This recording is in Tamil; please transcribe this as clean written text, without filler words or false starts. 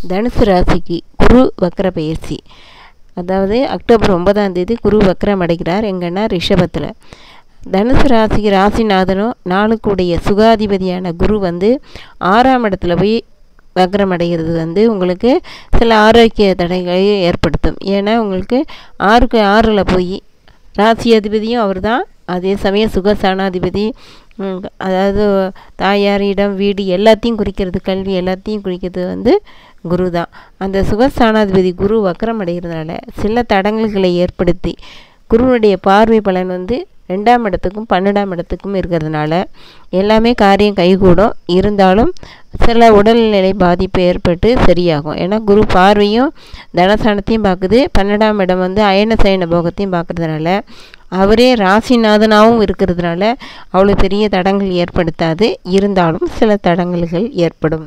தனுசு ராசிக்கு குரு வக்ர பயிற்சி. அதாவது அக்டோபர் 9ஆம் தேதி குரு வக்ரம் அடைகிறார். எங்கன்னா ரிஷபத்தில். தனுசு ராசிக்கு ராசிநாதனும் நாளுக்குடைய சுகாதிபதியான குரு 6ஆம் இடத்துல போய் வக்ரம் அடைகிறது உங்களுக்கு சில ஆரோக்கிய தடைகளை ஏற்படுத்தும். ஏன்னா உங்களுக்கு 6ல் போய் ராசி அதிபதியும் அவர் தான், அதே சமயம் சுகசானாதிபதி, அதாவது தாயாரிடம் வீடு எல்லாத்தையும் குறிக்கிறது, கல்வி எல்லாத்தையும் குறிக்கிறது குரு தான். அந்த சுகஸ்தானாதிபதி குரு வக்ரம் அடைகிறதுனால சில தடங்கல்களை ஏற்படுத்தி, குருவுடைய பார்வை பலன் 2ஆம் இடத்துக்கும் 12ஆம் இடத்துக்கும் இருக்கிறதுனால எல்லாமே காரியம் கைகூடும். இருந்தாலும் சில உடல்நிலை பாதிப்பு ஏற்பட்டு சரியாகும். ஏன்னா குரு பார்வையும் தனஸ்தானத்தையும் பார்க்குது, 12ஆம் இடம் அயன சயன போகத்தையும் பார்க்குறதுனால அவரே ராசிநாதனாகவும் இருக்கிறதுனால அவ்வளோ பெரிய தடங்கள் ஏற்படுத்தாது. இருந்தாலும் சில தடங்கல்கள் ஏற்படும்.